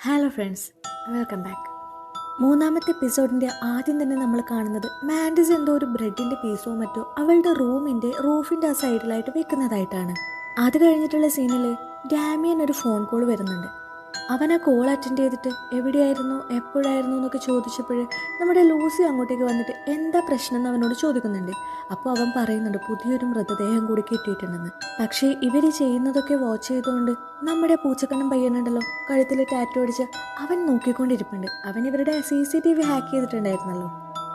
Hello friends, welcome back. മൂന്നാമത്തെ എപ്പിസോഡിൻ്റെ ആദ്യം തന്നെ നമ്മൾ കാണുന്നത് മാൻഡിസ് എന്തോ ഒരു ബ്രെഡിൻ്റെ പീസോ മറ്റോ അവളുടെ റൂഫിൻ്റെ ആ സൈഡിലായിട്ട് വെക്കുന്നതായിട്ടാണ്. അത് കഴിഞ്ഞിട്ടുള്ള സീനിൽ ഡാമിയൻ ഒരു ഫോൺ കോൾ വരുന്നുണ്ട്. അവൻ ആ കോൾ അറ്റൻഡ് ചെയ്തിട്ട് എവിടെയായിരുന്നു, എപ്പോഴായിരുന്നു എന്നൊക്കെ ചോദിച്ചപ്പോൾ നമ്മുടെ ലൂസി അങ്ങോട്ടേക്ക് വന്നിട്ട് എന്താ പ്രശ്നം എന്ന് അവനോട് ചോദിക്കുന്നുണ്ട്. അപ്പോൾ അവൻ പറയുന്നുണ്ട് പുതിയൊരു മൃതദേഹം കൂടി കിട്ടിയിട്ടുണ്ടെന്ന്. പക്ഷേ ഇവർ ചെയ്യുന്നതൊക്കെ വാച്ച് ചെയ്തുകൊണ്ട് നമ്മുടെ പൂച്ചക്കണ്ണൻ പയ്യനുണ്ടല്ലോ, കഴുത്തിൽ ടാറ്റു അടിച്ച് അവൻ നോക്കിക്കൊണ്ടിരിപ്പുണ്ട്. അവൻ ഇവരുടെ CCTV ഹാക്ക് ചെയ്തിട്ടുണ്ടായിരുന്നല്ലോ.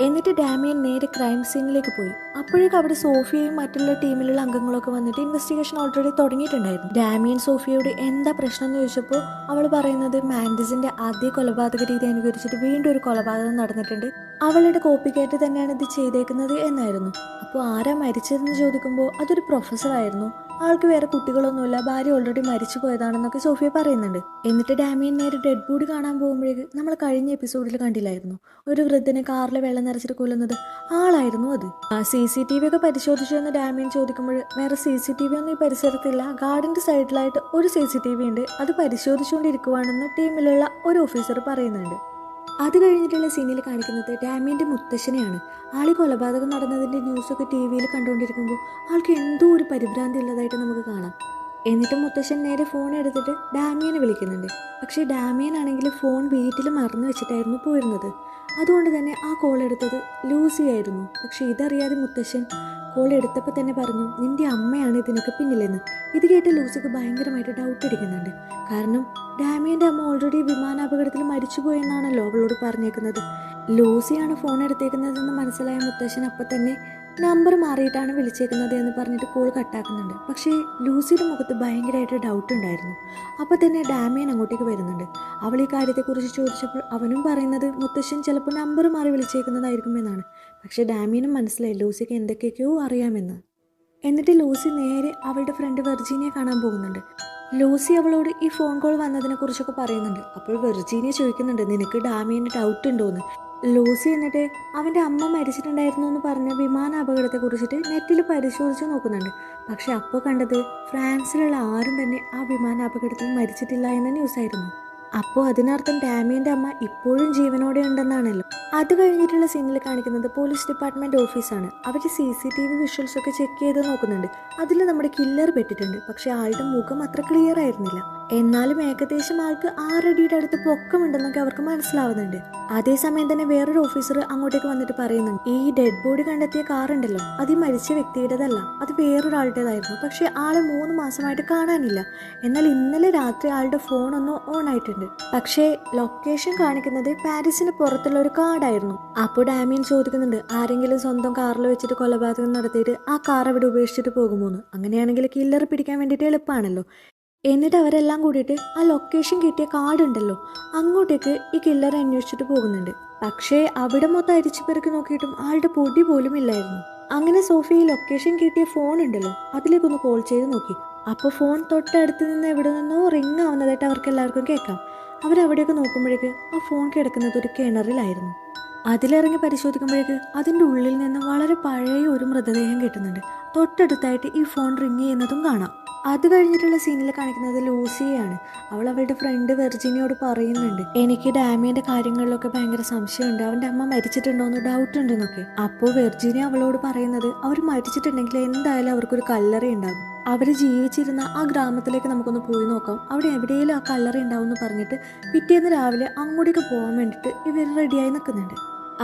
എന്നിട്ട് ഡാമിയൻ നേരെ ക്രൈം സീനിലേക്ക് പോയി. അപ്പോഴേക്കും അവിടെ സോഫിയയും മറ്റുള്ള ടീമിലുള്ള അംഗങ്ങളൊക്കെ വന്നിട്ട് ഇൻവെസ്റ്റിഗേഷൻ ഓൾറെഡി തുടങ്ങിയിട്ടുണ്ടായിരുന്നു. ഡാമിയൻ സോഫിയയോട് എന്താ പ്രശ്നം എന്ന് ചോദിച്ചപ്പോൾ അവൾ പറയുന്നത് മാൻഡിസിന്റെ ആദ്യ കൊലപാതക രീതി അനുകരിച്ചിട്ട് വീണ്ടും ഒരു കൊലപാതകം നടന്നിട്ടുണ്ട്, അവളുടെ കോപ്പിക്കായിട്ട് തന്നെയാണ് ഇത് ചെയ്തേക്കുന്നത് എന്നായിരുന്നു. അപ്പോൾ ആരാ മരിച്ചതെന്ന് ചോദിക്കുമ്പോൾ അതൊരു പ്രൊഫസറായിരുന്നു, ആൾക്ക് വേറെ കുട്ടികളൊന്നുമില്ല, ഭാര്യ ഓൾറെഡി മരിച്ചു പോയതാണെന്നൊക്കെ സോഫിയ പറയുന്നുണ്ട്. എന്നിട്ട് ഡാമിയൻ നേരെ ഡെഡ് ബോഡി കാണാൻ പോകുമ്പോഴേക്ക് നമ്മൾ കഴിഞ്ഞ എപ്പിസോഡിൽ കണ്ടില്ലായിരുന്നു, ഒരു വൃദ്ധനെ കാറിൽ വെള്ളം നിറച്ചിട്ട് കൊല്ലുന്നത് ആളായിരുന്നു അത്. CCTV ഒക്കെ പരിശോധിച്ചു എന്ന് ഡാമിയൻ ചോദിക്കുമ്പോൾ വേറെ CCTV ഒന്നും ഈ പരിസരത്തില്ല, ഗാർഡന്റെ സൈഡിലായിട്ട് ഒരു CCTV ഉണ്ട്, അത് പരിശോധിച്ചുകൊണ്ടിരിക്കുവാണെന്ന് ടീമിലുള്ള ഒരു ഓഫീസർ പറയുന്നുണ്ട്. അത് കഴിഞ്ഞിട്ടുള്ള സീനിൽ കാണിക്കുന്നത് ഡാമിയൻ്റെ മുത്തശ്ശനെയാണ്. ആളി കൊലപാതകം നടന്നതിൻ്റെ ന്യൂസൊക്കെ TV കണ്ടുകൊണ്ടിരിക്കുമ്പോൾ ആൾക്ക് എന്തോ ഒരു പരിഭ്രാന്തി ഉള്ളതായിട്ട് നമുക്ക് കാണാം. എന്നിട്ട് മുത്തശ്ശൻ നേരെ ഫോൺ എടുത്തിട്ട് ഡാമിയനെ വിളിക്കുന്നുണ്ട്. പക്ഷേ ഡാമിയൻ ആണെങ്കിൽ ഫോൺ വീട്ടിൽ മറന്നു വെച്ചിട്ടായിരുന്നു പോയിരുന്നത്. അതുകൊണ്ട് തന്നെ ആ കോൾ എടുത്തത് ലൂസി ആയിരുന്നു. പക്ഷെ ഇതറിയാതെ മുത്തശ്ശൻ കോൾ എടുത്തപ്പോൾ തന്നെ പറഞ്ഞു നിന്റെ അമ്മയാണ് ഇതിനൊക്കെ പിന്നിലെന്ന്. ഇത് കേട്ട് ലൂസിക്ക് ഭയങ്കരമായിട്ട് ഡൗട്ട് അടിക്കുന്നുണ്ട്. കാരണം ഡാമിയൻ്റെ അമ്മ ഓൾറെഡി വിമാനാപകടത്തിൽ മരിച്ചുപോയെന്നാണല്ലോ അവളോട് പറഞ്ഞേക്കുന്നത്. ലൂസിയാണ് ഫോൺ എടുത്തേക്കുന്നതെന്ന് മനസ്സിലായ മുത്തശ്ശൻ അപ്പം തന്നെ നമ്പർ മാറിയിട്ടാണ് വിളിച്ചേക്കുന്നത് എന്ന് പറഞ്ഞിട്ട് കോൾ കട്ടാക്കുന്നുണ്ട്. പക്ഷേ ലൂസിയുടെ മുഖത്ത് ഭയങ്കരമായിട്ട് ഡൗട്ട് ഉണ്ടായിരുന്നു. അപ്പോൾ തന്നെ ഡാമിയൻ അങ്ങോട്ടേക്ക് വരുന്നുണ്ട്. അവൾ ഈ കാര്യത്തെക്കുറിച്ച് ചോദിച്ചപ്പോൾ അവനും പറയുന്നത് മുത്തശ്ശൻ ചിലപ്പോൾ നമ്പർ മാറി വിളിച്ചേക്കുന്നതായിരിക്കും എന്നാണ്. പക്ഷേ ഡാമിയനും മനസ്സിലായി ലൂസിക്ക് എന്തൊക്കെയൊക്കെയോ അറിയാമെന്ന്. എന്നിട്ട് ലൂസി നേരെ അവളുടെ ഫ്രണ്ട് വെർജീനിയെ കാണാൻ പോകുന്നുണ്ട്. ലൂസി അവളോട് ഈ ഫോൺ കോൾ വന്നതിനെ കുറിച്ചൊക്കെ പറയുന്നുണ്ട്. അപ്പോൾ വെർജീനിയ ചോദിക്കുന്നുണ്ട് നിനക്ക് ഡാമിയന് ഡൗട്ട് ഉണ്ടോയെന്ന്. ലൂസി എന്നിട്ട് അവൻ്റെ അമ്മ മരിച്ചിട്ടുണ്ടായിരുന്നു എന്ന് പറഞ്ഞ വിമാന അപകടത്തെ കുറിച്ചിട്ട് നെറ്റിൽ പരിശോധിച്ച് നോക്കുന്നുണ്ട്. പക്ഷെ അപ്പോൾ കണ്ടത് ഫ്രാൻസിലുള്ള ആരും തന്നെ ആ വിമാന അപകടത്തിൽ മരിച്ചിട്ടില്ല എന്ന ന്യൂസായിരുന്നു. അപ്പോൾ അതിനർത്ഥം ഡാമിയൻ്റെ അമ്മ ഇപ്പോഴും ജീവനോടെ ഉണ്ടെന്നാണല്ലോ. അത് കഴിഞ്ഞിട്ടുള്ള സീനിൽ കാണിക്കുന്നത് പോലീസ് ഡിപ്പാർട്ട്മെൻറ്റ് ഓഫീസാണ്. അവർ CCTV വിഷ്വൽസ് ഒക്കെ ചെക്ക് ചെയ്ത് നോക്കുന്നുണ്ട്. അതിൽ നമ്മുടെ കില്ലർ പെട്ടിട്ടുണ്ട്. പക്ഷെ ആളുടെ മുഖം അത്ര ക്ലിയർ ആയിരുന്നില്ല. എന്നാലും ഏകദേശം ആൾക്ക് 6 അടിയുടെ അടുത്ത് പൊക്കമുണ്ടെന്നൊക്കെ അവർക്ക് മനസ്സിലാവുന്നുണ്ട്. അതേസമയം തന്നെ വേറൊരു ഓഫീസർ അങ്ങോട്ടേക്ക് വന്നിട്ട് പറയുന്നുണ്ട് ഈ ഡെഡ് ബോഡി കണ്ടെത്തിയ കാറുണ്ടല്ലോ, അത് ഈ മരിച്ച വ്യക്തിയുടേതല്ല, അത് വേറൊരാളുടേതായിരുന്നു. പക്ഷെ ആളെ 3 മാസമായിട്ട് കാണാനില്ല. എന്നാൽ ഇന്നലെ രാത്രി ആളുടെ ഫോൺ ഒന്ന് ഓൺ ആയിട്ടുണ്ട്. പക്ഷേ ലൊക്കേഷൻ കാണിക്കുന്നത് പാരീസിന് പുറത്തുള്ള ഒരു കാർഡായിരുന്നു. അപ്പോൾ ഡാമിയൻ ചോദിക്കുന്നുണ്ട് ആരെങ്കിലും സ്വന്തം കാറിൽ വെച്ചിട്ട് കൊലപാതകം നടത്തിയിട്ട് ആ കാർ അവിടെ ഉപേക്ഷിച്ചിട്ട് പോകുമോന്ന്. അങ്ങനെയാണെങ്കിൽ കില്ലർ പിടിക്കാൻ വേണ്ടിയിട്ട് എളുപ്പമാണല്ലോ. എന്നിട്ട് അവരെല്ലാം കൂടിയിട്ട് ആ ലൊക്കേഷൻ കിട്ടിയ കാർഡ് ഉണ്ടല്ലോ അങ്ങോട്ടേക്ക് ഈ കില്ലറെ അന്വേഷിച്ചിട്ട് പോകുന്നുണ്ട്. പക്ഷേ അവിടെ മൊത്തം അരിച്ചു പെറുക്കി നോക്കിയിട്ടും ആളുടെ പൊടി പോലും ഇല്ലായിരുന്നു. അങ്ങനെ സോഫി ഈ ലൊക്കേഷൻ കിട്ടിയ ഫോൺ ഉണ്ടല്ലോ അതിലേക്കൊന്ന് കോൾ ചെയ്ത് നോക്കി. അപ്പോൾ ഫോൺ തൊട്ടടുത്ത് നിന്ന് എവിടെ നിന്നോ റിങ് ആവുന്നതായിട്ട് അവർക്ക് എല്ലാവർക്കും കേൾക്കാം. അവരവിടെയൊക്കെ നോക്കുമ്പോഴേക്ക് ആ ഫോൺ കിടക്കുന്നത് ഒരു കിണറിലായിരുന്നു. അതിലിറങ്ങി പരിശോധിക്കുമ്പോഴേക്ക് അതിൻ്റെ ഉള്ളിൽ നിന്ന് വളരെ പഴയ ഒരു മൃതദേഹം കിട്ടുന്നുണ്ട്. തൊട്ടടുത്തായിട്ട് ഈ ഫോൺ റിങ് ചെയ്യുന്നതും കാണാം. അത് കഴിഞ്ഞിട്ടുള്ള സീനിൽ കാണിക്കുന്നത് ലൂസിയാണ്. അവൾ അവളുടെ ഫ്രണ്ട് വെർജീനിയോട് പറയുന്നുണ്ട് എനിക്ക് ഡാമിയൻ്റെ കാര്യങ്ങളിലൊക്കെ ഭയങ്കര സംശയമുണ്ട്, അവൻ്റെ അമ്മ മരിച്ചിട്ടുണ്ടോയെന്ന് ഡൗട്ട് ഉണ്ടെന്നൊക്കെ. അപ്പോൾ വെർജീനിയ അവളോട് പറയുന്നത് അവർ മരിച്ചിട്ടുണ്ടെങ്കിൽ എന്തായാലും അവർക്കൊരു കല്ലറ ഉണ്ടാകും, അവർ ജീവിച്ചിരുന്ന ആ ഗ്രാമത്തിലേക്ക് നമുക്കൊന്ന് പോയി നോക്കാം, അവിടെ എവിടെയെങ്കിലും ആ കല്ലറ ഉണ്ടാവും എന്ന് പറഞ്ഞിട്ട് പിറ്റേന്ന് രാവിലെ അങ്ങോട്ടേക്ക് പോകാൻ വേണ്ടിയിട്ട് ഇവർ റെഡിയായി നിൽക്കുന്നുണ്ട്.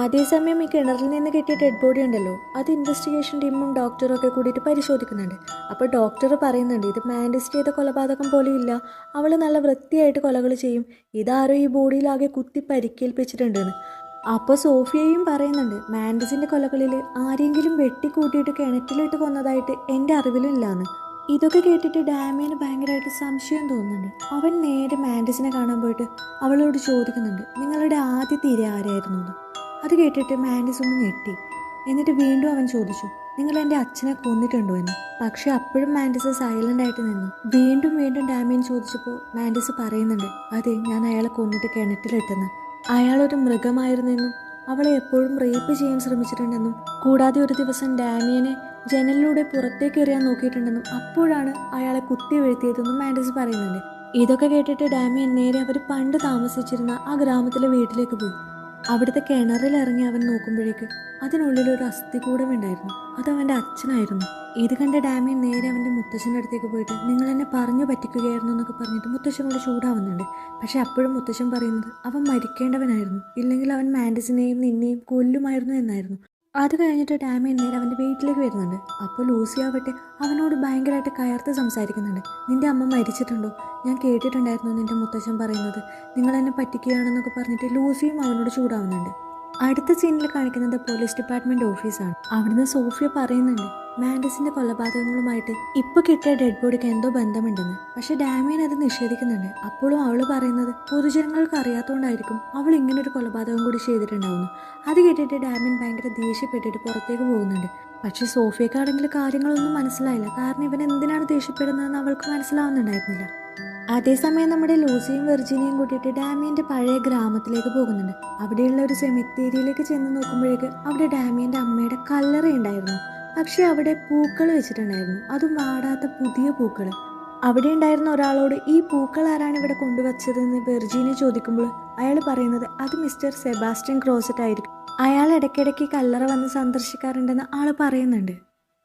അതേസമയം ഈ കിണറിൽ നിന്ന് കിട്ടിയ ഡെഡ് ബോഡി ഉണ്ടല്ലോ അത് ഇൻവെസ്റ്റിഗേഷൻ ടീമും ഡോക്ടറും ഒക്കെ കൂടിയിട്ട് പരിശോധിക്കുന്നുണ്ട്. അപ്പോൾ ഡോക്ടർ പറയുന്നുണ്ട് ഇത് മാൻഡിസ് ചെയ്ത കൊലപാതകം പോലെയില്ല, അവൾ നല്ല വൃത്തിയായിട്ട് കൊലകൾ ചെയ്യും, ഇതാരോ ഈ ബോഡിയിലാകെ കുത്തി പരിക്കേൽപ്പിച്ചിട്ടുണ്ടെന്ന്. അപ്പോൾ സോഫിയയും പറയുന്നുണ്ട് മാൻഡിസിൻ്റെ കൊലകളിൽ ആരെങ്കിലും വെട്ടിക്കൂട്ടിയിട്ട് കിണറ്റിലിട്ട് കൊന്നതായിട്ട് എൻ്റെ അറിവിലില്ലാന്ന്. ഇതൊക്കെ കേട്ടിട്ട് ഡാമിയന് ഭയങ്കരമായിട്ട് സംശയം തോന്നുന്നുണ്ട്. അവൻ നേരെ മാൻഡിസിനെ കാണാൻ പോയിട്ട് അവളോട് ചോദിക്കുന്നുണ്ട് നിങ്ങളുടെ ആദ്യത്തെ ഇര ആരായിരുന്നു എന്ന്. അത് കേട്ടിട്ട് മാൻഡിസ് ഒന്ന് ഞെട്ടി. എന്നിട്ട് വീണ്ടും അവൻ ചോദിച്ചു നിങ്ങൾ എൻ്റെ അച്ഛനെ കൊന്നിട്ടുണ്ടോ എന്ന്. പക്ഷെ അപ്പോഴും മാൻഡിസ് സൈലൻ്റ് ആയിട്ട് നിന്നു. വീണ്ടും വീണ്ടും ഡാമിയൻ ചോദിച്ചപ്പോൾ മാൻഡിസ് പറയുന്നുണ്ട് അതെ ഞാൻ അയാളെ കൊന്നിട്ട് കിണറ്റിലിട്ടെന്ന്. അയാളൊരു മൃഗമായിരുന്നെന്നും അവളെ എപ്പോഴും റേപ്പ് ചെയ്യാൻ ശ്രമിച്ചിട്ടുണ്ടെന്നും കൂടാതെ ഒരു ദിവസം ഡാമിയനെ ജനലിലൂടെ പുറത്തേക്ക് എറിയാൻ നോക്കിയിട്ടുണ്ടെന്നും അപ്പോഴാണ് അയാളെ കുത്തി വീഴ്ത്തിയതെന്നും മാൻഡിസ് പറയുന്നുണ്ട്. ഇതൊക്കെ കേട്ടിട്ട് ഡാമിയൻ നേരെ അവർ പണ്ട് താമസിച്ചിരുന്ന ആ ഗ്രാമത്തിലെ വീട്ടിലേക്ക് പോയി. അവിടുത്തെ കിണറിൽ ഇറങ്ങി അവൻ നോക്കുമ്പോഴേക്ക് അതിനുള്ളിൽ ഒരു അസ്ഥികൂടം ഉണ്ടായിരുന്നു. അത് അവൻ്റെ അച്ഛനായിരുന്നു. ഇത് കണ്ട ഡാമിയൻ നേരെ അവൻ്റെ മുത്തശ്ശൻ്റെ അടുത്തേക്ക് പോയിട്ട് നിങ്ങൾ എന്നെ പറഞ്ഞു പറ്റിക്കുകയായിരുന്നു എന്നൊക്കെ പറഞ്ഞിട്ട് മുത്തശ്ശനോട് ചൂടാവുന്നുണ്ട്. പക്ഷെ അപ്പോഴും മുത്തശ്ശൻ പറയുന്നത് അവൻ മരിക്കേണ്ടവനായിരുന്നു, ഇല്ലെങ്കിൽ അവൻ മാൻഡിസിനെയും നിന്നെയും കൊല്ലുമായിരുന്നു എന്നായിരുന്നു. അത് കഴിഞ്ഞിട്ട് ഡാമിയൻ നേരെ അവൻ്റെ വീട്ടിലേക്ക് വരുന്നുണ്ട്. അപ്പോൾ ലൂസി ആവട്ടെ അവനോട് ഭയങ്കരമായിട്ട് കയർത്ത് സംസാരിക്കുന്നുണ്ട്. നിന്റെ അമ്മ മരിച്ചിട്ടുണ്ടോ? ഞാൻ കേട്ടിട്ടുണ്ടായിരുന്നു നിന്റെ മുത്തശ്ശൻ പറയുന്നത് നിങ്ങൾ എന്നെ പറ്റിക്കുകയാണെന്നൊക്കെ പറഞ്ഞിട്ട് ലൂസിയും അവനോട് ചൂടാവുന്നുണ്ട്. അടുത്ത സീനിൽ കാണിക്കുന്നത് പോലീസ് ഡിപ്പാർട്ട്മെന്റ് ഓഫീസാണ്. അവിടുന്ന് സോഫിയ പറയുന്നുണ്ട് മാൻഡിസിന്റെ കൊലപാതകങ്ങളുമായിട്ട് ഇപ്പൊ കിട്ടിയ ഡെഡ് ബോഡിക്ക് എന്തോ ബന്ധമുണ്ടെന്ന്. പക്ഷെ ഡാമിയൻ അത് നിഷേധിക്കുന്നുണ്ട്. അപ്പോഴും അവള് പറയുന്നത് പൊതുജനങ്ങൾക്ക് അറിയാത്തതുകൊണ്ടായിരിക്കും അവൾ ഇങ്ങനൊരു കൊലപാതകം കൂടി ചെയ്തിട്ടുണ്ടാവുന്നു. അത് കേട്ടിട്ട് ഡാമിയൻ ഭയങ്കര ദേഷ്യപ്പെട്ടിട്ട് പുറത്തേക്ക് പോകുന്നുണ്ട്. പക്ഷെ സോഫിയക്കാണെങ്കിൽ കാര്യങ്ങളൊന്നും മനസ്സിലായില്ല. കാരണം ഇവൻ എന്തിനാണ് ദേഷ്യപ്പെടുന്നതെന്ന് അവൾക്ക് മനസ്സിലാവുന്നുണ്ടായിരുന്നില്ല. അതേസമയം നമ്മുടെ ലൂസിയും വെർജീനിയയും കൂട്ടിയിട്ട് ഡാമിയന്റെ പഴയ ഗ്രാമത്തിലേക്ക് പോകുന്നുണ്ട്. അവിടെയുള്ള ഒരു സെമിത്തേരിയിലേക്ക് ചെന്ന് നോക്കുമ്പോഴേക്ക് അവിടെ ഡാമിയന്റെ അമ്മയുടെ കല്ലറ ഉണ്ടായിരുന്നു. പക്ഷെ അവിടെ പൂക്കൾ വെച്ചിട്ടുണ്ടായിരുന്നു, അതും വാടാത്ത പുതിയ പൂക്കൾ. അവിടെ ഉണ്ടായിരുന്ന ഒരാളോട് ഈ പൂക്കൾ ആരാണ് ഇവിടെ കൊണ്ടുവച്ചതെന്ന് വെർജീനിയ ചോദിക്കുമ്പോൾ അയാൾ പറയുന്നത് അത് മിസ്റ്റർ സെബാസ്റ്റ്യൻ ക്രോസറ്റ് ആയിരിക്കും. അയാൾ ഇടയ്ക്കിടയ്ക്ക് കല്ലറ വന്ന് സന്ദർശിക്കാറുണ്ടെന്ന് ആൾ പറയുന്നുണ്ട്.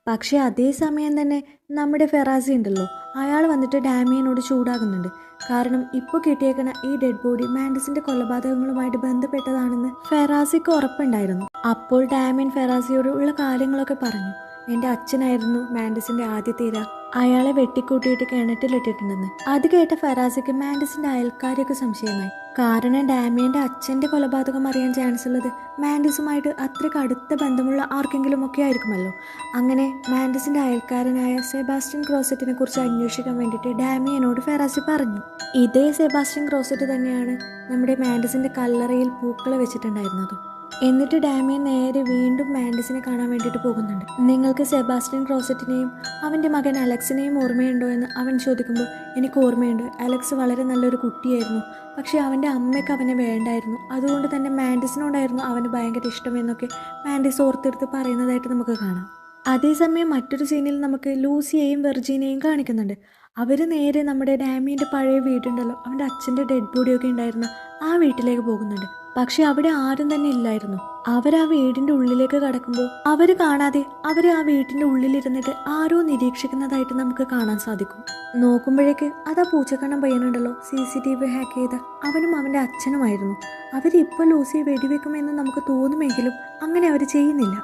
പക്ഷേ അതേസമയം തന്നെ നമ്മുടെ ഫെറാസി ഉണ്ടല്ലോ, അയാൾ വന്നിട്ട് ഡാമിയനോട് ചൂടാകുന്നുണ്ട്. കാരണം ഇപ്പോൾ കിട്ടിയേക്കണ ഈ ഡെഡ് ബോഡി മാൻഡിസിന്റെ കൊലപാതകങ്ങളുമായിട്ട് ബന്ധപ്പെട്ടതാണെന്ന് ഫെറാസിക്ക് ഉറപ്പുണ്ടായിരുന്നു. അപ്പോൾ ഡാമിയൻ ഫെറാസിയോട് ഉള്ള കാര്യങ്ങളൊക്കെ പറഞ്ഞു. എൻ്റെ അച്ഛനായിരുന്നു മാൻഡിസിന്റെ ആദ്യത്തെ ഇര, അയാളെ വെട്ടിക്കൂട്ടിയിട്ട് കിണറ്റിലിട്ടിട്ടുണ്ടെന്ന്. അത് കേട്ട ഫെറാസിക്ക് മാൻഡിസിന്റെ അയൽക്കാരെയൊക്കെ സംശയമായി. കാരണം ഡാമിയന്റെ അച്ഛന്റെ കൊലപാതകം അറിയാൻ ചാൻസ് ഉള്ളത് മാൻഡിസുമായിട്ട് അത്രയ്ക്ക് അടുത്ത ബന്ധമുള്ള ആർക്കെങ്കിലും ഒക്കെ ആയിരിക്കുമല്ലോ. അങ്ങനെ മാൻഡിസിന്റെ അയൽക്കാരനായ സെബാസ്റ്റ്യൻ ക്രോസറ്റിനെ കുറിച്ച് അന്വേഷിക്കാൻ വേണ്ടിയിട്ട് ഡാമിയനോട് ഫെറാസി പറഞ്ഞു. ഇതേ സെബാസ്റ്റ്യൻ ക്രോസറ്റ് തന്നെയാണ് നമ്മുടെ മാൻഡിസിന്റെ കല്ലറയിൽ പൂക്കൾ വെച്ചിട്ടുണ്ടായിരുന്നതും. എന്നിട്ട് ഡാമിയൻ നേരെ വീണ്ടും മാൻഡിസിനെ കാണാൻ വേണ്ടിയിട്ട് പോകുന്നുണ്ട്. നിങ്ങൾക്ക് സെബാസ്റ്റ്യൻ ക്രോസറ്റിനെയും അവൻ്റെ മകൻ അലക്സിനെയും ഓർമ്മയുണ്ടോ എന്ന് അവൻ ചോദിക്കുമ്പോൾ എനിക്ക് ഓർമ്മയുണ്ട്, അലക്സ് വളരെ നല്ലൊരു കുട്ടിയായിരുന്നു. പക്ഷേ അവൻ്റെ അമ്മയ്ക്ക് അവനെ വേണ്ടായിരുന്നു, അതുകൊണ്ട് തന്നെ മാൻഡിസിനോടായിരുന്നു അവന് ഭയങ്കര ഇഷ്ടമെന്നൊക്കെ മാൻഡിസ് ഓർത്തെടുത്ത് പറയുന്നതായിട്ട് നമുക്ക് കാണാം. അതേസമയം മറ്റൊരു സീനിൽ നമുക്ക് ലൂസിയെയും വെർജീനിയയും കാണിക്കുന്നുണ്ട്. അവർ നേരെ നമ്മുടെ ഡാമിയൻ്റെ പഴയ വീടുണ്ടല്ലോ, അവൻ്റെ അച്ഛൻ്റെ ഡെഡ് ബോഡിയൊക്കെ ഉണ്ടായിരുന്ന ആ വീട്ടിലേക്ക് പോകുന്നുണ്ട്. പക്ഷെ അവിടെ ആരും തന്നെ ഇല്ലായിരുന്നു. ആ വീടിന്റെ ഉള്ളിലേക്ക് കടക്കുമ്പോൾ അവർ കാണാതെ അവരെ ആ വീട്ടിന്റെ ഉള്ളിലിരുന്നിട്ട് ആരോ നിരീക്ഷിക്കുന്നതായിട്ട് നമുക്ക് കാണാൻ സാധിക്കും. നോക്കുമ്പോഴേക്ക് അതാ പൂച്ചക്കണ്ണം പയ്യനുണ്ടല്ലോ, CCTV ഹാക്ക് ചെയ്ത അവനും അവന്റെ അച്ഛനുമായിരുന്നു. അവരിപ്പോൾ ലൂസിയെ വെടിവെക്കുമെന്ന് നമുക്ക് തോന്നുമെങ്കിലും അങ്ങനെ അവർ ചെയ്യുന്നില്ല.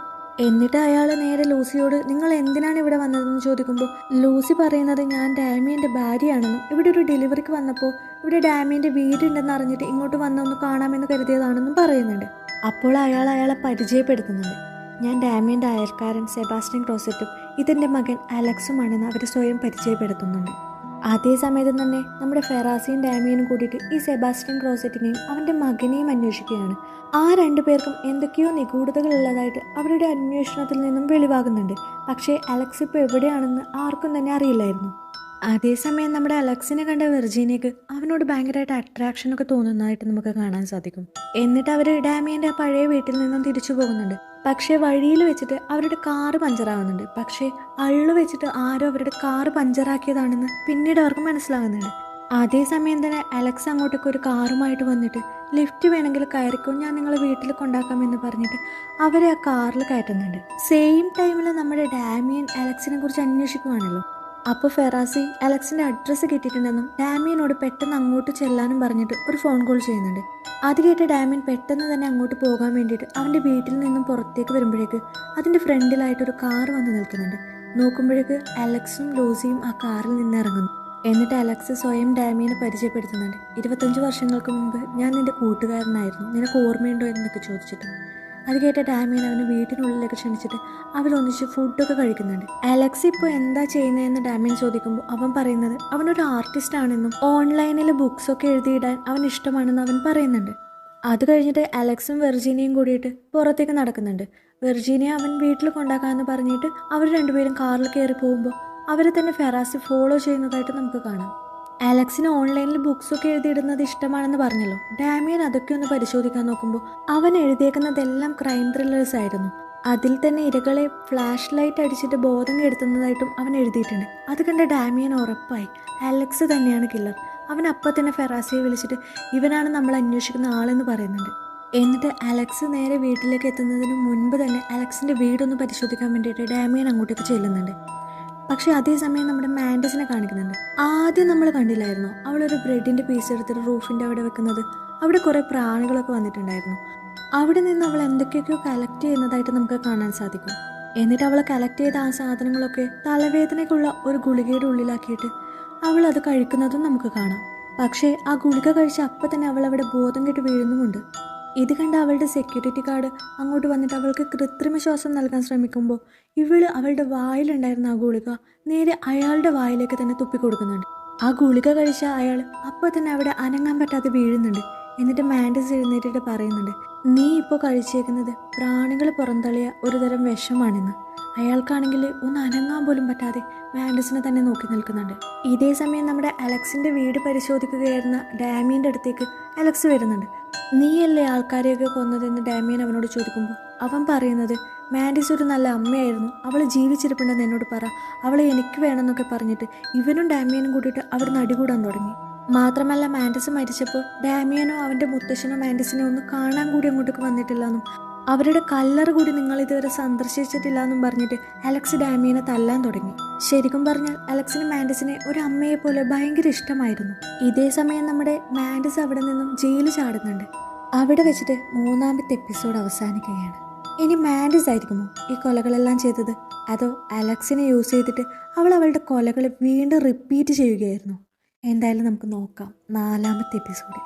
എന്നിട്ട് അയാൾ നേരെ ലൂസിയോട് നിങ്ങൾ എന്തിനാണ് ഇവിടെ വന്നതെന്ന് ചോദിക്കുമ്പോൾ ലൂസി പറയുന്നത് ഞാൻ ഡാമിയൻ്റെ ഭാര്യയാണെന്നും ഇവിടെ ഒരു ഡെലിവറിക്ക് വന്നപ്പോൾ ഇവിടെ ഡാമിയൻ്റെ വീടുണ്ടെന്ന് അറിഞ്ഞിട്ട് ഇങ്ങോട്ട് വന്നൊന്ന് കാണാമെന്ന് കരുതിയതാണെന്നും പറയുന്നുണ്ട്. അപ്പോൾ അയാളെ പരിചയപ്പെടുത്തുന്നുണ്ട്. ഞാൻ ഡാമിയൻ്റെ അയൽക്കാരൻ സെബാസ്റ്റ്യൻ ക്രോസറ്റും ഇതെൻ്റെ മകൻ അലക്സുമാണെന്ന് അവർ സ്വയം പരിചയപ്പെടുത്തുന്നുണ്ട്. അതേ സമയത്ത് തന്നെ നമ്മുടെ ഫെറാസിയും ഡാമിയനും കൂടിയിട്ട് ഈ സെബാസ്റ്റ്യൻ ക്രോസറ്റിനെയും അവൻ്റെ മകനെയും അന്വേഷിക്കുകയാണ്. ആ രണ്ടു പേർക്കും എന്തൊക്കെയോ നിഗൂഢതകൾ ഉള്ളതായിട്ട് അവരുടെ അന്വേഷണത്തിൽ നിന്നും വെളിവാകുന്നുണ്ട്. പക്ഷേ അലക്സ് ഇപ്പോൾ എവിടെയാണെന്ന് ആർക്കും തന്നെ അറിയില്ലായിരുന്നു. അതേസമയം നമ്മുടെ അലക്സിനെ കണ്ട വെർജീനിയക്ക് അവനോട് ഭയങ്കരമായിട്ട് അട്രാക്ഷനൊക്കെ തോന്നുന്നതായിട്ട് നമുക്ക് കാണാൻ സാധിക്കും. എന്നിട്ട് അവർ ഡാമിയൻ്റെ ആ പഴയ വീട്ടിൽ നിന്നും തിരിച്ചു പോകുന്നുണ്ട്. പക്ഷേ വഴിയിൽ വെച്ചിട്ട് അവരുടെ കാറ് പഞ്ചറാവുന്നുണ്ട്. പക്ഷേ അള്ളു വെച്ചിട്ട് ആരോ അവരുടെ കാറ് പഞ്ചറാക്കിയതാണെന്ന് പിന്നീട് അവർക്ക് മനസ്സിലാകുന്നുണ്ട്. അതേസമയം തന്നെ അലക്സ് അങ്ങോട്ടേക്ക് ഒരു കാറുമായിട്ട് വന്നിട്ട് ലിഫ്റ്റ് വേണമെങ്കിൽ കയറിക്കോ, ഞാൻ നിങ്ങളെ വീട്ടിൽ കൊണ്ടാക്കാമെന്ന് പറഞ്ഞിട്ട് അവരെ ആ കാറിൽ കയറ്റുന്നുണ്ട്. സെയിം ടൈമിൽ നമ്മുടെ ഡാമിയൻ അലക്സിനെ കുറിച്ച് അന്വേഷിക്കുവാണല്ലോ. അപ്പോൾ ഫെറാസി അലക്സിൻ്റെ അഡ്രസ്സ് കിട്ടിയിട്ടുണ്ടെന്നും ഡാമിയനോട് പെട്ടെന്ന് അങ്ങോട്ട് ചെല്ലാനും പറഞ്ഞിട്ട് ഒരു ഫോൺ കോൾ ചെയ്യുന്നുണ്ട്. അത് കേട്ട് ഡാമിയൻ പെട്ടെന്ന് തന്നെ അങ്ങോട്ട് പോകാൻ വേണ്ടിയിട്ട് അവൻ്റെ വീട്ടിൽ നിന്നും പുറത്തേക്ക് വരുമ്പോഴേക്ക് അതിൻ്റെ ഫ്രണ്ടിലായിട്ടൊരു കാർ വന്ന് നിൽക്കുന്നുണ്ട്. നോക്കുമ്പോഴേക്ക് അലക്സും ലൂസിയും ആ കാറിൽ നിന്ന് ഇറങ്ങുന്നു. എന്നിട്ട് അലക്സ് സ്വയം ഡാമിയനെ പരിചയപ്പെടുത്തുന്നുണ്ട്. 25 വർഷങ്ങൾക്ക് മുമ്പ് ഞാൻ നിൻ്റെ കൂട്ടുകാരനായിരുന്നു, നിനക്ക് ഓർമ്മയുണ്ടോ എന്നൊക്കെ ചോദിച്ചിട്ട്. അത് കേട്ട ഡാമിയൻ അവന് വീട്ടിനുള്ളിലേക്ക് ക്ഷണിച്ചിട്ട് അവരൊന്നിച്ച് ഫുഡൊക്കെ കഴിക്കുന്നുണ്ട്. അലക്സ് ഇപ്പോൾ എന്താ ചെയ്യുന്നതെന്ന് ഡാമിയൻ ചോദിക്കുമ്പോൾ അവൻ പറയുന്നത് അവനൊരു ആർട്ടിസ്റ്റ് ആണെന്നും ഓൺലൈനിൽ ബുക്സൊക്കെ എഴുതിയിടാൻ അവൻ ഇഷ്ടമാണെന്ന് അവൻ പറയുന്നുണ്ട്. അത് കഴിഞ്ഞിട്ട് അലക്സും വെർജീനിയയും കൂടിയിട്ട് പുറത്തേക്ക് നടക്കുന്നുണ്ട്. വെർജീനിയ അവൻ വീട്ടിൽ കൊണ്ടാക്കാമെന്ന് പറഞ്ഞിട്ട് അവർ രണ്ടുപേരും കാറിൽ കയറി പോകുമ്പോൾ അവരെ തന്നെ ഫെറാസി ഫോളോ ചെയ്യുന്നതായിട്ട് നമുക്ക് കാണാം. അലക്സിന് ഓൺലൈനിൽ ബുക്സൊക്കെ എഴുതിയിടുന്നത് ഇഷ്ടമാണെന്ന് പറഞ്ഞല്ലോ. ഡാമിയൻ അതൊക്കെ ഒന്ന് പരിശോധിക്കാൻ നോക്കുമ്പോൾ അവൻ എഴുതിയേക്കുന്നതെല്ലാം ക്രൈം ത്രില്ലേഴ്സ് ആയിരുന്നു. അതിൽ തന്നെ ഇരകളെ ഫ്ലാഷ് ലൈറ്റ് അടിച്ചിട്ട് ബോധം കെടുത്തുന്നതായിട്ടും അവൻ എഴുതിയിട്ടുണ്ട്. അത് കണ്ട ഡാമിയൻ ഉറപ്പായി അലക്സ് തന്നെയാണ് കില്ലർ. അവൻ അപ്പം തന്നെ ഫെറാസിയെ വിളിച്ചിട്ട് ഇവനാണ് നമ്മൾ അന്വേഷിക്കുന്ന ആളെന്ന് പറയുന്നുണ്ട്. എന്നിട്ട് അലക്സ് നേരെ വീട്ടിലേക്ക് എത്തുന്നതിന് മുൻപ് തന്നെ അലക്സിൻ്റെ വീടൊന്ന് പരിശോധിക്കാൻ വേണ്ടിയിട്ട് ഡാമിയൻ അങ്ങോട്ടേക്ക് ചെല്ലുന്നുണ്ട്. പക്ഷേ അതേസമയം നമ്മുടെ മാൻഡസിനെ കാണിക്കുന്നുണ്ട്. ആദ്യം നമ്മൾ കണ്ടില്ലായിരുന്നു അവളൊരു ബ്രെഡിൻ്റെ പീസ് എടുത്തിട്ട് റൂഫിൻ്റെ അവിടെ വെക്കുന്നത്. അവിടെ കുറേ പ്രാണികളൊക്കെ വന്നിട്ടുണ്ടായിരുന്നു. അവിടെ നിന്ന് അവൾ എന്തൊക്കെയൊക്കെയോ കളക്ട് ചെയ്യുന്നതായിട്ട് നമുക്ക് കാണാൻ സാധിക്കും. എന്നിട്ട് അവൾ കളക്ട് ചെയ്ത ആ സാധനങ്ങളൊക്കെ തലവേദനയ്ക്കുള്ള ഒരു ഗുളികയുടെ ഉള്ളിലാക്കിയിട്ട് അവൾ അത് കഴിക്കുന്നതും നമുക്ക് കാണാം. പക്ഷേ ആ ഗുളിക കഴിച്ച അപ്പം തന്നെ അവൾ അവിടെ ബോധം കെട്ട് വീഴുന്നുമുണ്ട്. ഇത് കണ്ട് അവളുടെ സെക്യൂരിറ്റി ഗാർഡ് അങ്ങോട്ട് വന്നിട്ട് അവൾക്ക് കൃത്രിമ ശ്വാസം നൽകാൻ ശ്രമിക്കുമ്പോൾ ഇവള് അവളുടെ വായിലുണ്ടായിരുന്ന ആ ഗുളിക നേരെ അയാളുടെ വായിലേക്ക് തന്നെ തുപ്പിക്കൊടുക്കുന്നുണ്ട്. ആ ഗുളിക കഴിച്ച അയാൾ അപ്പോൾ തന്നെ അവിടെ അനങ്ങാൻ പറ്റാതെ വീഴുന്നുണ്ട്. എന്നിട്ട് മാൻഡസ് എഴുന്നേറ്റിട്ട് പറയുന്നുണ്ട്, നീ ഇപ്പോൾ കഴിച്ചേക്കുന്നത് പ്രാണികൾ പുറന്തള്ളിയ ഒരു തരം വിഷമാണെന്ന്. അയാൾക്കാണെങ്കിൽ ഒന്ന് അനങ്ങാൻ പോലും പറ്റാതെ മാൻഡസിനെ തന്നെ നോക്കി നിൽക്കുന്നുണ്ട്. ഇതേ സമയം നമ്മുടെ അലക്സിൻ്റെ വീട് പരിശോധിക്കുകയായിരുന്ന ഡാമിയൻ്റെ അടുത്തേക്ക് അലക്സ് വരുന്നുണ്ട്. നീയല്ലേ ആൾക്കാരെയൊക്കെ കൊന്നതെന്ന് ഡാമിയൻ അവനോട് ചോദിക്കുമ്പോൾ അവൻ പറയുന്നത്, മാൻഡിസ് ഒരു നല്ല അമ്മയായിരുന്നു, അവൾ ജീവിച്ചിരിപ്പുണ്ടെന്ന് എന്നോട് പറ, അവളെ എനിക്ക് വേണമെന്നൊക്കെ പറഞ്ഞിട്ട് ഇവനും ഡാമിയനും കൂടിയിട്ട് അവിടുന്ന് അടികൂടാൻ തുടങ്ങി. മാത്രമല്ല മാൻഡിസ് മരിച്ചപ്പോൾ ഡാമിയനോ അവൻ്റെ മുത്തശ്ശനോ മാൻഡിസിനെ ഒന്നും കാണാൻ കൂടി അങ്ങോട്ടേക്ക് വന്നിട്ടില്ലെന്നും അവരുടെ കല്ലറ കൂടി നിങ്ങൾ ഇതുവരെ സന്ദർശിച്ചിട്ടില്ല എന്നും പറഞ്ഞിട്ട് അലക്സ് ഡാമിയനെ തല്ലാൻ തുടങ്ങി. ശരിക്കും പറഞ്ഞാൽ അലക്സിന് മാൻഡിസിനെ ഒരു അമ്മയെ പോലെ ഭയങ്കര ഇഷ്ടമായിരുന്നു. ഇതേ സമയം നമ്മുടെ മാൻഡിസ് അവിടെ നിന്നും ജയിലിൽ ചാടുന്നുണ്ട്. അവിടെ വെച്ചിട്ട് 3ാമത്തെ എപ്പിസോഡ് അവസാനിക്കുകയാണ്. ഇനി മാൻഡിസ് ആയിരിക്കുമോ ഈ കൊലകളെല്ലാം ചെയ്തത്, അതോ അലക്സിനെ യൂസ് ചെയ്തിട്ട് അവൾ അവളുടെ കൊലകൾ വീണ്ടും റിപ്പീറ്റ് ചെയ്യുകയായിരുന്നു? എന്തായാലും നമുക്ക് നോക്കാം 4ാമത്തെ എപ്പിസോഡിൽ.